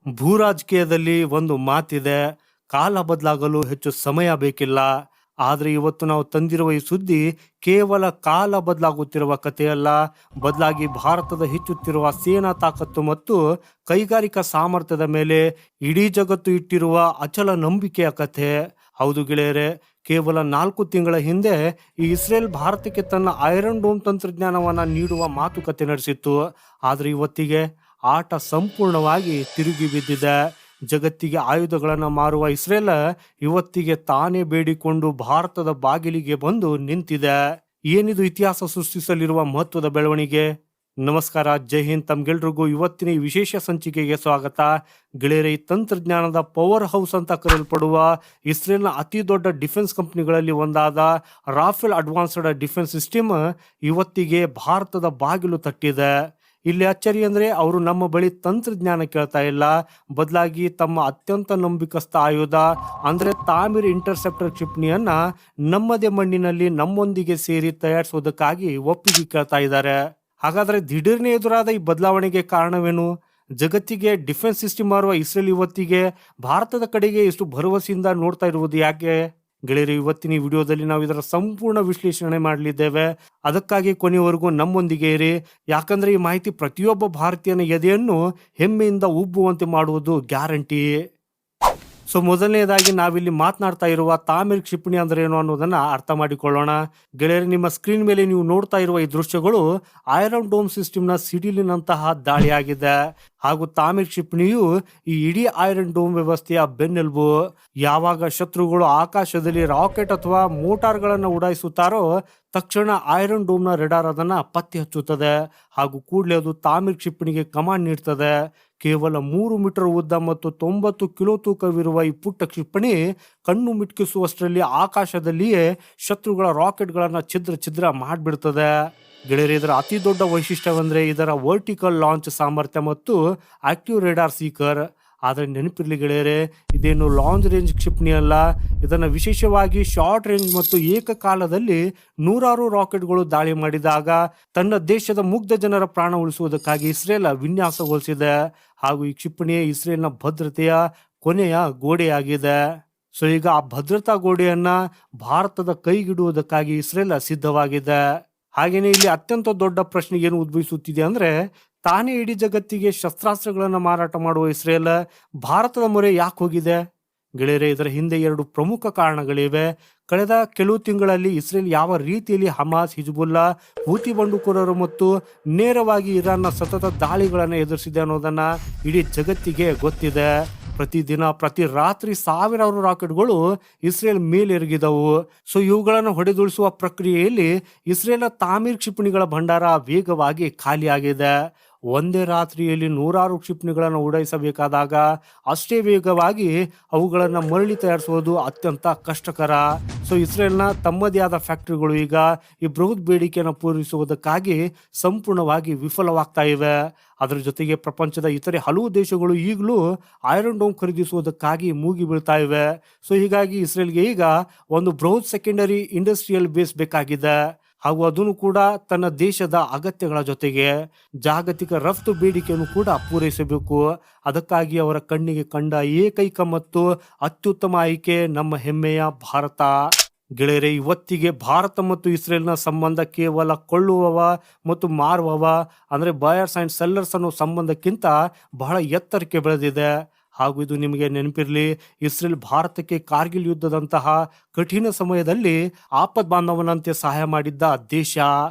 ಭೂ ರಾಜಕೀಯದಲ್ಲಿ ಒಂದು ಮಾತಿದೆ, ಕಾಲ ಬದಲಾಗಲು ಹೆಚ್ಚು ಸಮಯ ಬೇಕಿಲ್ಲ. ಆದ್ರೆ ಇವತ್ತು ನಾವು ತಂದಿರುವ ಈ ಸುದ್ದಿ ಕೇವಲ ಕಾಲ ಬದಲಾಗುತ್ತಿರುವ ಕಥೆಯಲ್ಲ, ಬದಲಾಗಿ ಭಾರತದ ಹೆಚ್ಚುತ್ತಿರುವ ಸೇನಾ ತಾಕತ್ತು ಮತ್ತು ಕೈಗಾರಿಕಾ ಸಾಮರ್ಥ್ಯದ ಮೇಲೆ ಇಡೀ ಜಗತ್ತು ಇಟ್ಟಿರುವ ಅಚಲ ನಂಬಿಕೆಯ ಕಥೆ. ಹೌದು ಗೆಳೆಯರೆ, ಕೇವಲ 4 ತಿಂಗಳ ಹಿಂದೆ ಈ ಇಸ್ರೇಲ್ ಭಾರತಕ್ಕೆ ತನ್ನ ಐರನ್ ಡೋಮ್ ತಂತ್ರಜ್ಞಾನವನ್ನ ನೀಡುವ ಮಾತುಕತೆ ನಡೆಸಿತ್ತು. ಆದ್ರೆ ಇವತ್ತಿಗೆ ಆಟ ಸಂಪೂರ್ಣವಾಗಿ ತಿರುಗಿ ಬಿದ್ದಿದೆ. ಜಗತ್ತಿಗೆ ಆಯುಧಗಳನ್ನು ಮಾರುವ ಇಸ್ರೇಲ್ ಇವತ್ತಿಗೆ ತಾನೇ ಬೇಡಿಕೊಂಡು ಭಾರತದ ಬಾಗಿಲಿಗೆ ಬಂದು ನಿಂತಿದೆ. ಏನಿದು ಇತಿಹಾಸ ಸೃಷ್ಟಿಸಲಿರುವ ಮಹತ್ವದ ಬೆಳವಣಿಗೆ? ನಮಸ್ಕಾರ, ಜೈ ಹಿಂದ್. ತಮ್ಗೆಲ್ರಿಗೂ ಇವತ್ತಿನ ಈ ವಿಶೇಷ ಸಂಚಿಕೆಗೆ ಸ್ವಾಗತ. ಗೆಳೆಯರೆ, ಈ ತಂತ್ರಜ್ಞಾನದ ಪವರ್ ಹೌಸ್ ಅಂತ ಕರೆಯಲ್ಪಡುವ ಇಸ್ರೇಲ್ನ ಅತಿ ದೊಡ್ಡ ಡಿಫೆನ್ಸ್ ಕಂಪನಿಗಳಲ್ಲಿ ಒಂದಾದ ರಾಫೆಲ್ ಅಡ್ವಾನ್ಸ್ಡ್ ಡಿಫೆನ್ಸ್ ಸಿಸ್ಟಮ್ ಇವತ್ತಿಗೆ ಭಾರತದ ಬಾಗಿಲು ತಟ್ಟಿದೆ. ಇಲ್ಲಿ ಅಚ್ಚರಿ ಅಂದ್ರೆ ಅವರು ನಮ್ಮ ಬಳಿ ತಂತ್ರಜ್ಞಾನ ಕೇಳ್ತಾ ಇಲ್ಲ, ಬದಲಾಗಿ ತಮ್ಮ ಅತ್ಯಂತ ನಂಬಿಕಸ್ಥ ಆಯುಧ ಅಂದ್ರೆ ತಾಮಿರ್ ಇಂಟರ್ಸೆಪ್ಟರ್ ಕ್ಷಿಪಣಿಯನ್ನ ನಮ್ಮದೇ ಮಣ್ಣಿನಲ್ಲಿ ನಮ್ಮೊಂದಿಗೆ ಸೇರಿ ತಯಾರಿಸೋದಕ್ಕಾಗಿ ಒಪ್ಪಿಗೆ ಕೇಳ್ತಾ ಇದ್ದಾರೆ. ಹಾಗಾದ್ರೆ ದಿಢೀರ್ನೆ ಎದುರಾದ ಈ ಬದಲಾವಣೆಗೆ ಕಾರಣವೇನು? ಜಗತ್ತಿಗೆ ಡಿಫೆನ್ಸ್ ಸಿಸ್ಟಮ್ ಮಾರುವ ಇಸ್ರೇಲ್ ಇವತ್ತಿಗೆ ಭಾರತದ ಕಡೆಗೆ ಎಷ್ಟು ಭರವಸೆಯಿಂದ ನೋಡ್ತಾ ಇರುವುದು ಯಾಕೆ? ಗೆಳೆಯರು, ಇವತ್ತಿನ ಈ ವಿಡಿಯೋದಲ್ಲಿ ನಾವು ಇದರ ಸಂಪೂರ್ಣ ವಿಶ್ಲೇಷಣೆ ಮಾಡಲಿದ್ದೇವೆ. ಅದಕ್ಕಾಗಿ ಕೊನೆಯವರೆಗೂ ನಮ್ಮೊಂದಿಗೆ ಇರಿ, ಯಾಕಂದ್ರೆ ಈ ಮಾಹಿತಿ ಪ್ರತಿಯೊಬ್ಬ ಭಾರತೀಯನ ಎದೆಯನ್ನು ಹೆಮ್ಮೆಯಿಂದ ಉಬ್ಬುವಂತೆ ಮಾಡುವುದು ಗ್ಯಾರಂಟಿ. ಸೊ ಮೊದಲನೇದಾಗಿ ನಾವಿಲ್ಲಿ ಮಾತನಾಡ್ತಾ ಇರುವ ತಾಮಿರ್ ಕ್ಷಿಪಣಿ ಅಂದ್ರೆ ಏನು ಅನ್ನೋದನ್ನ ಅರ್ಥ ಮಾಡಿಕೊಳ್ಳೋಣ. ಗೆಳೆಯರು, ನಿಮ್ಮ ಸ್ಕ್ರೀನ್ ಮೇಲೆ ನೀವು ನೋಡ್ತಾ ಇರುವ ಈ ದೃಶ್ಯಗಳು ಐರನ್ ಡೋಮ್ ಸಿಸ್ಟಮ್ನ ಸಿಡಿಲಿನಂತಹ ದಾಳಿಯಾಗಿದೆ. ಹಾಗೂ ತಾಮಿರ್ ಕ್ಷಿಪಣಿಯು ಈ ಇಡೀ ಐರನ್ ಡೋಮ್ ವ್ಯವಸ್ಥೆಯ ಬೆನ್ನೆಲುಬು. ಯಾವಾಗ ಶತ್ರುಗಳು ಆಕಾಶದಲ್ಲಿ ರಾಕೆಟ್ ಅಥವಾ ಮೋಟಾರ್ಗಳನ್ನು ಉಡಾಯಿಸುತ್ತಾರೋ ತಕ್ಷಣ ಐರನ್ ಡೋಮ್ನ ರೆಡಾರ್ ಅದನ್ನ ಪತ್ತೆ ಹಚ್ಚುತ್ತದೆ ಹಾಗೂ ಕೂಡಲೇ ಅದು ತಾಮಿರ್ ಕ್ಷಿಪಣಿಗೆ ಕಮಾಂಡ್ ನೀಡ್ತದೆ. ಕೇವಲ 3 ಮೀಟರ್ ಉದ್ದ ಮತ್ತು 90 ಕಿಲೋ ತೂಕವಿರುವ ಈ ಪುಟ್ಟ ಕ್ಷಿಪಣಿ ಕಣ್ಣು ಮಿಟುಕಿಸುವಷ್ಟರಲ್ಲಿ ಆಕಾಶದಲ್ಲಿಯೇ ಶತ್ರುಗಳ ರಾಕೆಟ್ಗಳನ್ನ ಛಿದ್ರ ಮಾಡಿಬಿಡ್ತದೆ. ಗೆಳೆಯರೆ, ಇದರ ಅತಿ ದೊಡ್ಡ ವೈಶಿಷ್ಟ್ಯವೆಂದ್ರೆ ಇದರ ವರ್ಟಿಕಲ್ ಲಾಂಚ್ ಸಾಮರ್ಥ್ಯ ಮತ್ತು ಆಕ್ಟಿವ್ ರೇಡಾರ್ ಸೀಕರ್. ಆದರೆ ನೆನಪಿರ್ಲಿ ಗೆಳೆಯರೆ, ಇದೇನು ಲಾಂಗ್ ರೇಂಜ್ ಕ್ಷಿಪಣಿ ಅಲ್ಲ. ಇದನ್ನು ವಿಶೇಷವಾಗಿ ಶಾರ್ಟ್ ರೇಂಜ್ ಮತ್ತು ಏಕಕಾಲದಲ್ಲಿ 100 ರಾಕೆಟ್ಗಳು ದಾಳಿ ಮಾಡಿದಾಗ ತನ್ನ ದೇಶದ ಮುಗ್ಧ ಜನರ ಪ್ರಾಣ ಉಳಿಸುವುದಕ್ಕಾಗಿ ಇಸ್ರೇಲ್ ವಿನ್ಯಾಸಗೊಳಿಸಿದೆ. ಹಾಗೂ ಈ ಕ್ಷಿಪಣಿ ಇಸ್ರೇಲ್ನ ಭದ್ರತೆಯ ಕೊನೆಯ ಗೋಡೆಯಾಗಿದೆ. ಸೊ ಈಗ ಆ ಭದ್ರತಾ ಗೋಡೆಯನ್ನ ಭಾರತದ ಕೈಗಿಡುವುದಕ್ಕಾಗಿ ಇಸ್ರೇಲ್ ಸಿದ್ಧವಾಗಿದೆ. ಹಾಗೇನೆ ಇಲ್ಲಿ ಅತ್ಯಂತ ದೊಡ್ಡ ಪ್ರಶ್ನೆ ಏನು ಉದ್ಭವಿಸುತ್ತಿದೆ ಅಂದ್ರೆ, ತಾನೇ ಇಡೀ ಜಗತ್ತಿಗೆ ಶಸ್ತ್ರಾಸ್ತ್ರಗಳನ್ನು ಮಾರಾಟ ಮಾಡುವ ಇಸ್ರೇಲ್ ಭಾರತದ ಮೊರೆ ಯಾಕೆ ಹೋಗಿದೆ? ಗೆಳೆಯರೆ, ಇದರ ಹಿಂದೆ 2 ಪ್ರಮುಖ ಕಾರಣಗಳಿವೆ. ಕಳೆದ ಕೆಲವು ತಿಂಗಳಲ್ಲಿ ಇಸ್ರೇಲ್ ಯಾವ ರೀತಿಯಲ್ಲಿ ಹಮಾಸ್, ಹಿಜ್ಬುಲ್ಲಾ, ಹೂತಿ ಬಂಡುಕೋರರು ಮತ್ತು ನೇರವಾಗಿ ಇರಾನ್ನ ಸತತ ದಾಳಿಗಳನ್ನು ಎದುರಿಸಿದೆ ಅನ್ನೋದನ್ನ ಇಡೀ ಜಗತ್ತಿಗೆ ಗೊತ್ತಿದೆ. ಪ್ರತಿದಿನ ಪ್ರತಿ ರಾತ್ರಿ ಸಾವಿರಾರು ರಾಕೆಟ್ಗಳು ಇಸ್ರೇಲ್ ಮೇಲೆರಗಿದವು. ಸೊ ಇವುಗಳನ್ನು ಹೊಡೆದುಳಿಸುವ ಪ್ರಕ್ರಿಯೆಯಲ್ಲಿ ಇಸ್ರೇಲ್ ತಾಮಿರ್ ಕ್ಷಿಪಣಿಗಳ ಭಂಡಾರ ವೇಗವಾಗಿ ಖಾಲಿಯಾಗಿದೆ. ಒಂದೇ ರಾತ್ರಿಯಲ್ಲಿ 100 ಕ್ಷಿಪಣಿಗಳನ್ನು ಉಡಾಯಿಸಬೇಕಾದಾಗ ಅಷ್ಟೇ ವೇಗವಾಗಿ ಅವುಗಳನ್ನು ಮರಳಿ ತಯಾರಿಸುವುದು ಅತ್ಯಂತ ಕಷ್ಟಕರ. ಸೊ ಇಸ್ರೇಲ್ನ ತಮ್ಮದೇ ಆದ ಫ್ಯಾಕ್ಟರಿಗಳು ಈಗ ಈ ಬೃಹತ್ ಬೇಡಿಕೆಯನ್ನು ಪೂರೈಸುವುದಕ್ಕಾಗಿ ಸಂಪೂರ್ಣವಾಗಿ ವಿಫಲವಾಗ್ತಾ ಇವೆ. ಅದರ ಜೊತೆಗೆ ಪ್ರಪಂಚದ ಇತರೆ ಹಲವು ದೇಶಗಳು ಈಗಲೂ ಐರನ್ ಡೋಮ್ ಖರೀದಿಸುವುದಕ್ಕಾಗಿ ಮೂಗಿ ಬೀಳ್ತಾ ಇವೆ. ಸೊ ಹೀಗಾಗಿ ಇಸ್ರೇಲ್ಗೆ ಈಗ ಒಂದು ಬೃಹತ್ ಸೆಕೆಂಡರಿ ಇಂಡಸ್ಟ್ರಿಯಲ್ ಬೇಸ್ ಬೇಕಾಗಿದೆ. ಹಾಗೂ ಅದನ್ನು ಕೂಡ ತನ್ನ ದೇಶದ ಅಗತ್ಯಗಳ ಜೊತೆಗೆ ಜಾಗತಿಕ ರಫ್ತು ಬೇಡಿಕೆಯನ್ನು ಕೂಡ ಪೂರೈಸಬೇಕು. ಅದಕ್ಕಾಗಿ ಅವರ ಕಣ್ಣಿಗೆ ಕಂಡ ಏಕೈಕ ಮತ್ತು ಅತ್ಯುತ್ತಮ ಆಯ್ಕೆ ನಮ್ಮ ಹೆಮ್ಮೆಯ ಭಾರತ. ಗೆಳೆಯರೆ, ಇವತ್ತಿಗೆ ಭಾರತ ಮತ್ತು ಇಸ್ರೇಲ್ನ ಸಂಬಂಧ ಕೇವಲ ಕೊಳ್ಳುವವ ಮತ್ತು ಮಾರುವವ ಅಂದ್ರೆ ಬಯರ್ಸ್ ಅಂಡ್ ಸೆಲ್ಲರ್ಸ್ ಅನ್ನೋ ಸಂಬಂಧಕ್ಕಿಂತ ಬಹಳ ಎತ್ತರಕ್ಕೆ ಬೆಳೆದಿದೆ. ಹಾಗೂ ಇದು ನಿಮಗೆ ನೆನಪಿರ್ಲಿ, ಇಸ್ರೇಲ್ ಭಾರತಕ್ಕೆ ಕಾರ್ಗಿಲ್ ಯುದ್ಧದಂತಹ ಕಠಿಣ ಸಮಯದಲ್ಲಿ ಆಪತ್ ಬಾಂಧವನಂತೆ ಸಹಾಯ ಮಾಡಿದ್ದ ದೇಶ.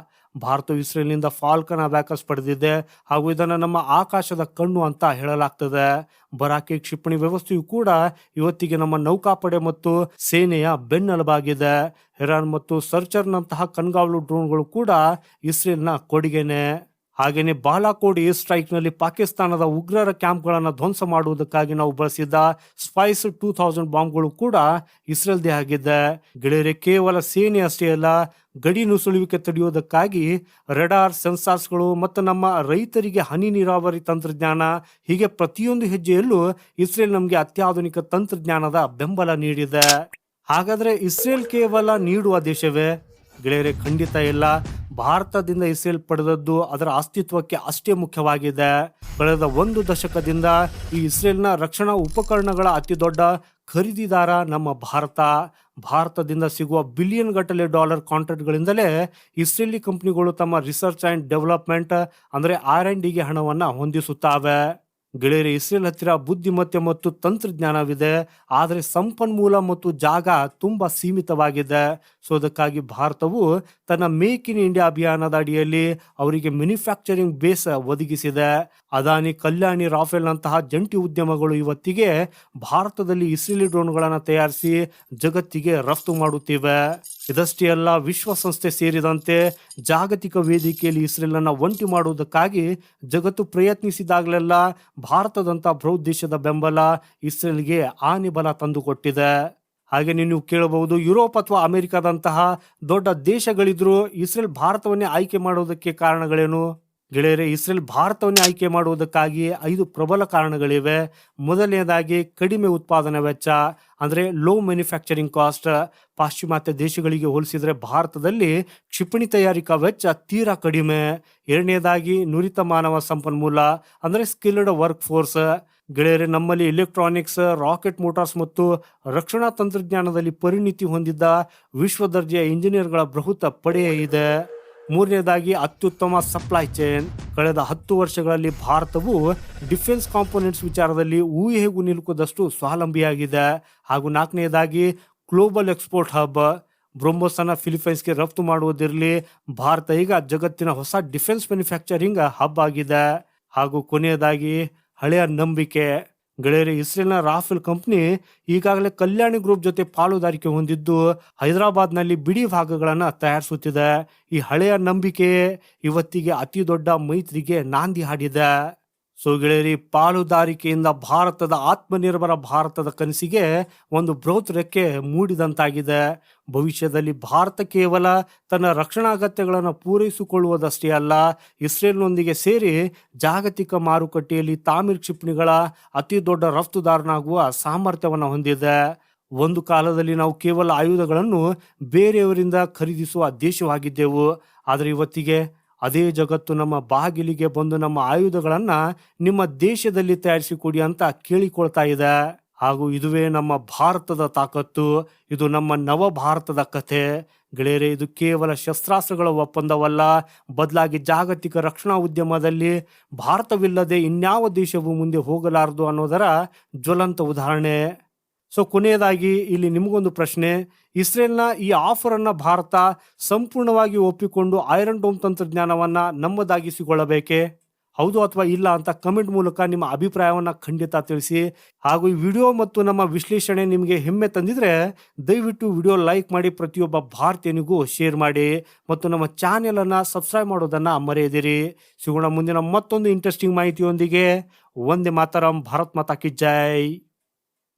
ಭಾರತವು ಇಸ್ರೇಲ್ನಿಂದ ಫಾಲ್ಕನ್ ಅಬ್ಯಾಕಸ್ ಪಡೆದಿದೆ ಹಾಗೂ ಇದನ್ನು ನಮ್ಮ ಆಕಾಶದ ಕಣ್ಣು ಅಂತ ಹೇಳಲಾಗ್ತದೆ. ಬರಾಕೆ ಕ್ಷಿಪಣಿ ವ್ಯವಸ್ಥೆಯು ಕೂಡ ಇವತ್ತಿಗೆ ನಮ್ಮ ನೌಕಾಪಡೆ ಮತ್ತು ಸೇನೆಯ ಬೆನ್ನೆಲುಬಾಗಿದೆ. ಹೆರಾನ್ ಮತ್ತು ಸರ್ಚರ್ನಂತಹ ಕಣ್ಗಾವಲು ಡ್ರೋನ್ಗಳು ಕೂಡ ಇಸ್ರೇಲ್ನ ಕೊಡುಗೆನೆ. ಹಾಗೇನೆ ಬಾಲಾಕೋಟ್ ಏರ್ ಸ್ಟ್ರೈಕ್ ನಲ್ಲಿ ಪಾಕಿಸ್ತಾನದ ಉಗ್ರರ ಕ್ಯಾಂಪ್ಗಳನ್ನು ಧ್ವಂಸ ಮಾಡುವುದಕ್ಕಾಗಿ ನಾವು ಬಳಸಿದ್ದ ಸ್ಪೈಸ್ 2000 ಬಾಂಬ್ಗಳು ಕೂಡ ಇಸ್ರೇಲ್ದೇ ಆಗಿದೆ. ಗೆಳೆಯರೆ, ಕೇವಲ ಸೇನೆ ಅಷ್ಟೇ ಅಲ್ಲ, ಗಡಿ ನುಸುಳುವಿಕೆ ತಡೆಯುವುದಕ್ಕಾಗಿ ರೆಡಾರ್, ಸೆನ್ಸಾರ್ಸ್ಗಳು ಮತ್ತು ನಮ್ಮ ರೈತರಿಗೆ ಹನಿ ನೀರಾವರಿ ತಂತ್ರಜ್ಞಾನ, ಹೀಗೆ ಪ್ರತಿಯೊಂದು ಹೆಜ್ಜೆಯಲ್ಲೂ ಇಸ್ರೇಲ್ ನಮಗೆ ಅತ್ಯಾಧುನಿಕ ತಂತ್ರಜ್ಞಾನದ ಬೆಂಬಲ ನೀಡಿದೆ. ಹಾಗಾದ್ರೆ ಇಸ್ರೇಲ್ ಕೇವಲ ನೀಡುವ ದೇಶವೇ? ಗೆಳೆಯರೆ ಖಂಡಿತ ಇಲ್ಲ. ಭಾರತದಿಂದ ಇಸ್ರೇಲ್ ಪಡೆದದ್ದು ಅದರ ಅಸ್ತಿತ್ವಕ್ಕೆ ಅಷ್ಟೇ ಮುಖ್ಯವಾಗಿದೆ. ಕಳೆದ ಒಂದು ದಶಕದಿಂದ ಈ ಇಸ್ರೇಲ್ನ ರಕ್ಷಣಾ ಉಪಕರಣಗಳ ಅತಿ ದೊಡ್ಡ ಖರೀದಿದಾರ ನಮ್ಮ ಭಾರತ. ಭಾರತದಿಂದ ಸಿಗುವ ಬಿಲಿಯನ್ ಗಟ್ಟಲೆ ಡಾಲರ್ ಕಾಂಟ್ರಾಕ್ಟ್ಗಳಿಂದಲೇ ಇಸ್ರೇಲಿ ಕಂಪನಿಗಳು ತಮ್ಮ ರಿಸರ್ಚ್ ಅಂಡ್ ಡೆವಲಪ್ಮೆಂಟ್ ಅಂದ್ರೆ R&Dಗೆ ಹಣವನ್ನ ಹೊಂದಿಸುತ್ತವೆ. ಗೆಳೆಯರೆ ಇಸ್ರೇಲ್ ಹತ್ತಿರ ಬುದ್ಧಿಮತ್ತೆ ಮತ್ತು ತಂತ್ರಜ್ಞಾನವಿದೆ, ಆದರೆ ಸಂಪನ್ಮೂಲ ಮತ್ತು ಜಾಗ ತುಂಬಾ ಸೀಮಿತವಾಗಿದೆ. ಸೊ ಅದಕ್ಕಾಗಿ ಭಾರತವು ತನ್ನ ಮೇಕ್ ಇನ್ ಇಂಡಿಯಾ ಅಭಿಯಾನದ ಅಡಿಯಲ್ಲಿ ಅವರಿಗೆ ಮ್ಯಾನುಫ್ಯಾಕ್ಚರಿಂಗ್ ಬೇಸ್ ಒದಗಿಸಿದೆ. ಅದಾನಿ, ಕಲ್ಯಾಣಿ, ರಾಫೆಲ್ ನಂತಹ ಜಂಟಿ ಉದ್ಯಮಗಳು ಇವತ್ತಿಗೆ ಭಾರತದಲ್ಲಿ ಇಸ್ರೇಲಿ ಡ್ರೋನ್ಗಳನ್ನು ತಯಾರಿಸಿ ಜಗತ್ತಿಗೆ ರಫ್ತು ಮಾಡುತ್ತಿವೆ. ಇದಷ್ಟೇ ಅಲ್ಲ, ವಿಶ್ವಸಂಸ್ಥೆ ಸೇರಿದಂತೆ ಜಾಗತಿಕ ವೇದಿಕೆಯಲ್ಲಿ ಇಸ್ರೇಲ್ ಅನ್ನ ಒಂಟಿ ಮಾಡುವುದಕ್ಕಾಗಿ ಜಗತ್ತು ಪ್ರಯತ್ನಿಸಿದಾಗಲೆಲ್ಲ ಭಾರತದಂತ ಬೃಹತ್ ದೇಶದ ಬೆಂಬಲ ಇಸ್ರೇಲ್ಗೆ ಆನೆಬಲ ತಂದುಕೊಟ್ಟಿದೆ. ಹಾಗೆ ನೀವು ಕೇಳಬಹುದು, ಯುರೋಪ್ ಅಥವಾ ಅಮೆರಿಕದಂತಹ ದೊಡ್ಡ ದೇಶಗಳಿದ್ರು ಇಸ್ರೇಲ್ ಭಾರತವನ್ನೇ ಆಯ್ಕೆ ಮಾಡುವುದಕ್ಕೆ ಕಾರಣಗಳೇನು? ಗೆಳೆಯರೆ, ಇಸ್ರೇಲ್ ಭಾರತವನ್ನೇ ಆಯ್ಕೆ ಮಾಡುವುದಕ್ಕಾಗಿ 5 ಪ್ರಬಲ ಕಾರಣಗಳಿವೆ. ಮೊದಲನೇದಾಗಿ ಕಡಿಮೆ ಉತ್ಪಾದನಾ ವೆಚ್ಚ ಅಂದ್ರೆ ಲೋ ಮ್ಯಾನುಫ್ಯಾಕ್ಚರಿಂಗ್ ಕಾಸ್ಟ್. ಪಾಶ್ಚಿಮಾತ್ಯ ದೇಶಗಳಿಗೆ ಹೋಲಿಸಿದ್ರೆ ಭಾರತದಲ್ಲಿ ಕ್ಷಿಪಣಿ ತಯಾರಿಕಾ ವೆಚ್ಚ ತೀರಾ ಕಡಿಮೆ. ಎರಡನೇದಾಗಿ ನುರಿತ ಮಾನವ ಸಂಪನ್ಮೂಲ ಅಂದ್ರೆ ಸ್ಕಿಲ್ಡ್ ವರ್ಕ್ ಫೋರ್ಸ್. ಗೆಳೆಯರೆ, ನಮ್ಮಲ್ಲಿ ಎಲೆಕ್ಟ್ರಾನಿಕ್ಸ್, ರಾಕೆಟ್ ಮೋಟಾರ್ಸ್ ಮತ್ತು ರಕ್ಷಣಾ ತಂತ್ರಜ್ಞಾನದಲ್ಲಿ ಪರಿಣಿತಿ ಹೊಂದಿದ್ದ ವಿಶ್ವ ದರ್ಜೆಯ ಇಂಜಿನಿಯರ್ಗಳ ಬೃಹತ್ ಪಡೆ ಇದೆ. ಮೂರನೇದಾಗಿ ಅತ್ಯುತ್ತಮ ಸಪ್ಲೈ ಚೈನ್. ಕಳೆದ 10 ವರ್ಷಗಳಲ್ಲಿ ಭಾರತವು ಡಿಫೆನ್ಸ್ ಕಾಂಪೋನೆಂಟ್ಸ್ ವಿಚಾರದಲ್ಲಿ ಊಹೆಗೂ ನಿಲುಕದಷ್ಟು ಸ್ವಾವಲಂಬಿಯಾಗಿದೆ. ಹಾಗೂ ನಾಲ್ಕನೇದಾಗಿ ಗ್ಲೋಬಲ್ ಎಕ್ಸ್ಪೋರ್ಟ್ ಹಬ್. ಬ್ರಹ್ಮೋಸ್ ಅನ್ನ ಫಿಲಿಪೈನ್ಸ್ಗೆ ರಫ್ತು ಮಾಡುವುದಿರಲಿ, ಭಾರತ ಈಗ ಜಗತ್ತಿನ ಹೊಸ ಡಿಫೆನ್ಸ್ ಮ್ಯಾನುಫ್ಯಾಕ್ಚರಿಂಗ್ ಹಬ್ ಆಗಿದೆ. ಹಾಗೂ ಕೊನೆಯದಾಗಿ ಹಳೆಯ ನಂಬಿಕೆ. ಗೆಳೆಯರೆ, ಇಸ್ರೇಲ್ನ ರಾಫೆಲ್ ಕಂಪನಿ ಈಗಾಗಲೇ ಕಲ್ಯಾಣಿ ಗ್ರೂಪ್ ಜೊತೆ ಪಾಲುದಾರಿಕೆ ಹೊಂದಿದ್ದು ಹೈದರಾಬಾದ್ನಲ್ಲಿ ಬಿಡಿ ಭಾಗಗಳನ್ನು ತಯಾರಿಸುತ್ತಿದೆ. ಈ ಹಳೆಯ ನಂಬಿಕೆ ಇವತ್ತಿಗೆ ಅತಿ ದೊಡ್ಡ ಮೈತ್ರಿಗೆ ನಾಂದಿ ಹಾಡಿದೆ. ಸೊ ಗೆಳೆಯರಿ, ಪಾಲುದಾರಿಕೆಯಿಂದ ಭಾರತದ ಆತ್ಮನಿರ್ಭರ ಭಾರತದ ಕನಸಿಗೆ ಒಂದು ಬೃಹತ್ ರೆಕ್ಕೆ ಮೂಡಿದಂತಾಗಿದೆ. ಭವಿಷ್ಯದಲ್ಲಿ ಭಾರತ ಕೇವಲ ತನ್ನ ರಕ್ಷಣಾ ಅಗತ್ಯಗಳನ್ನು ಪೂರೈಸಿಕೊಳ್ಳುವುದಷ್ಟೇ ಅಲ್ಲ, ಇಸ್ರೇಲ್ನೊಂದಿಗೆ ಸೇರಿ ಜಾಗತಿಕ ಮಾರುಕಟ್ಟೆಯಲ್ಲಿ ತಾಮಿರ್ ಕ್ಷಿಪಣಿಗಳ ಅತಿ ದೊಡ್ಡ ರಫ್ತುದಾರನಾಗುವ ಸಾಮರ್ಥ್ಯವನ್ನು ಹೊಂದಿದೆ. ಒಂದು ಕಾಲದಲ್ಲಿ ನಾವು ಕೇವಲ ಆಯುಧಗಳನ್ನು ಬೇರೆಯವರಿಂದ ಖರೀದಿಸುವ ದೇಶವಾಗಿದ್ದೆವು, ಆದರೆ ಇವತ್ತಿಗೆ ಅದೇ ಜಗತ್ತು ನಮ್ಮ ಬಾಗಿಲಿಗೆ ಬಂದು ನಮ್ಮ ಆಯುಧಗಳನ್ನ ನಿಮ್ಮ ದೇಶದಲ್ಲಿ ತಯಾರಿಸಿಕೊಡಿ ಅಂತ ಕೇಳಿಕೊಳ್ತಾ ಇದೆ. ಹಾಗೂ ಇದುವೇ ನಮ್ಮ ಭಾರತದ ತಾಕತ್ತು. ಇದು ನಮ್ಮ ನವ ಭಾರತದ ಕಥೆ. ಗೆಳೆಯರೆ, ಇದು ಕೇವಲ ಶಸ್ತ್ರಾಸ್ತ್ರಗಳ ಒಪ್ಪಂದವಲ್ಲ, ಬದಲಾಗಿ ಜಾಗತಿಕ ರಕ್ಷಣಾ ಉದ್ಯಮದಲ್ಲಿ ಭಾರತವಿಲ್ಲದೆ ಇನ್ಯಾವ ದೇಶವು ಮುಂದೆ ಹೋಗಲಾರದು ಅನ್ನೋದರ ಜ್ವಲಂತ ಉದಾಹರಣೆ. ಸೊ ಕೊನೆಯದಾಗಿ ಇಲ್ಲಿ ನಿಮಗೊಂದು ಪ್ರಶ್ನೆ. ಇಸ್ರೇಲ್ನ ಈ ಆಫರ್ ಅನ್ನ ಭಾರತ ಸಂಪೂರ್ಣವಾಗಿ ಒಪ್ಪಿಕೊಂಡು ಐರನ್ ಡೋಮ್ ತಂತ್ರಜ್ಞಾನವನ್ನ ನಮ್ಮದಾಗಿಸಿಕೊಳ್ಳಬೇಕೆ? ಹೌದು ಅಥವಾ ಇಲ್ಲ ಅಂತ ಕಮೆಂಟ್ ಮೂಲಕ ನಿಮ್ಮ ಅಭಿಪ್ರಾಯವನ್ನ ಖಂಡಿತ ತಿಳಿಸಿ. ಹಾಗೂ ಈ ವಿಡಿಯೋ ಮತ್ತು ನಮ್ಮ ವಿಶ್ಲೇಷಣೆ ನಿಮಗೆ ಹೆಮ್ಮೆ ತಂದಿದ್ರೆ ದಯವಿಟ್ಟು ವಿಡಿಯೋ ಲೈಕ್ ಮಾಡಿ, ಪ್ರತಿಯೊಬ್ಬ ಭಾರತೀಯನಿಗೂ ಶೇರ್ ಮಾಡಿ ಮತ್ತು ನಮ್ಮ ಚಾನೆಲ್ ಅನ್ನ ಸಬ್ಸ್ಕ್ರೈಬ್ ಮಾಡೋದನ್ನ ಮರೆಯದಿರಿ. ಸಿಗೋಣ ಮುಂದಿನ ಮತ್ತೊಂದು ಇಂಟ್ರೆಸ್ಟಿಂಗ್ ಮಾಹಿತಿಯೊಂದಿಗೆ. ವಂದೇ ಮಾತರಂ. ಭಾರತ್ ಮಾತಾ ಕಿ ಜೈ.